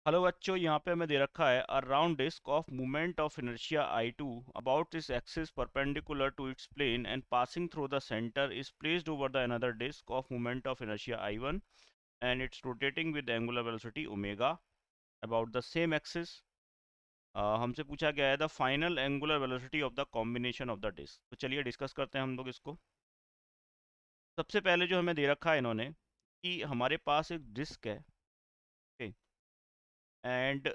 Hello बच्चों, यहाँ पे हमें दे रखा है a round disc of moment of inertia I2 about its axis perpendicular to its plane and passing through the center is placed over the another disk of moment of inertia I1 and it's rotating with angular velocity omega about the same axis. हमसे पूछा गया है the final angular velocity of the combination of the disc. तो चलिए discuss करते हैं हम लोग इसको। सबसे पहले जो हमें दे रखा है इन्होंने कि हमारे पास एक डिस्क है, ओके, एंड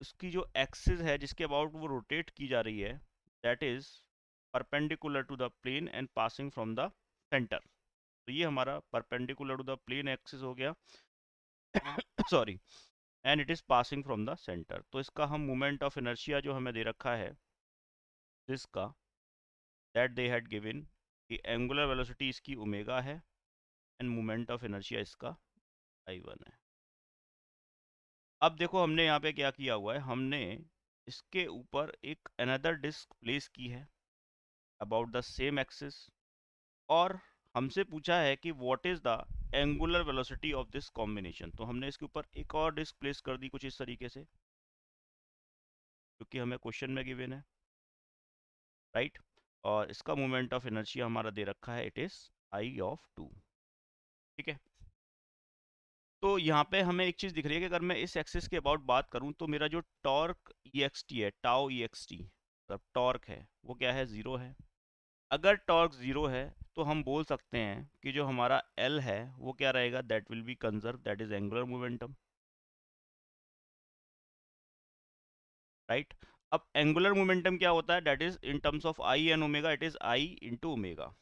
उसकी जो एक्सिस है जिसके अबाउट वो रोटेट की जा रही है that is perpendicular to the plane and passing from the centre. तो ये हमारा perpendicular to the plane axis हो गया sorry, and it is passing from the centre. तो इसका हम मोमेंट ऑफ इनर्शिया जो हमें दे रखा है जिसका दैट दे हैड गिवन कि एंगुलर वेलोसिटी इसकी ओमेगा है एंड मोमेंट ऑफ इनर्शिया इसका I1 है। अब देखो हमने यहाँ पे क्या किया हुआ है, हमने इसके ऊपर एक अनदर डिस्क प्लेस की है अबाउट द सेम एक्सिस, और हमसे पूछा है कि what is the angular velocity of this combination. तो हमने इसके ऊपर एक और डिस्क प्लेस कर दी कुछ इस तरीके से, क्योंकि हमें क्वेश्चन में गिवन है, राइट। और इसका मोमेंट ऑफ इनर्शिया हमारा दे रखा है, इट इज I(2). ठीक है। तो यहाँ पे हमें एक चीज़ दिख रही है कि अगर मैं इस एक्सिस के अबाउट बात करूँ तो मेरा जो टॉर्क EXT है, टाउ EXT मतलब टॉर्क है, वो क्या है, ज़ीरो है। अगर टॉर्क ज़ीरो है तो हम बोल सकते हैं कि जो हमारा L है वो क्या रहेगा, that will be conserve, that is angular momentum, right. अब एंगुलर मोमेंटम क्या होता है, that is in terms of I and omega, it is I into omega.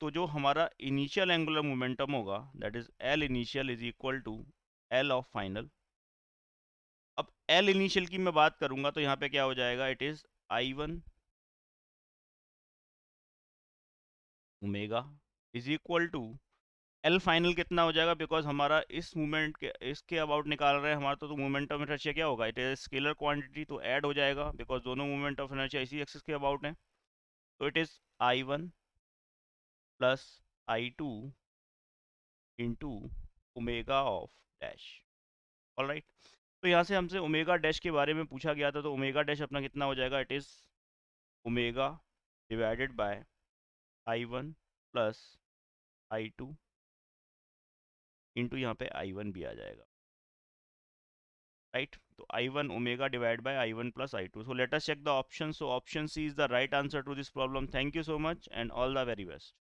तो जो हमारा इनिशियल एंगुलर मोमेंटम होगा that is L initial is equal to L of final. अब L initial की मैं बात करूंगा तो यहाँ पे क्या हो जाएगा, it is I1 omega is equal to L final कितना हो जाएगा, बिकॉज हमारा इस मूवमेंट के इसके अबाउट निकाल रहे हैं हमारा, तो मोमेंट ऑफ इनर्शिया क्या होगा, इट इज स्केलर क्वांटिटी, तो ऐड हो जाएगा बिकॉज दोनों मोमेंट ऑफ इनर्शिया इसी एक्सिस के अबाउट हैं। तो it is I1 plus I2 into omega of dash. Alright. तो यहाँ से हमसे ओमेगा डैश के बारे में पूछा गया था, तो ओमेगा डैश अपना कितना हो जाएगा, it is omega divided by I1 plus I2 into यहाँ पे I1 भी आ जाएगा, राइट। तो I1 omega divide by I1 plus I2। So let us check the option. So option C is the right answer to this problem. Thank you so much and all the very best.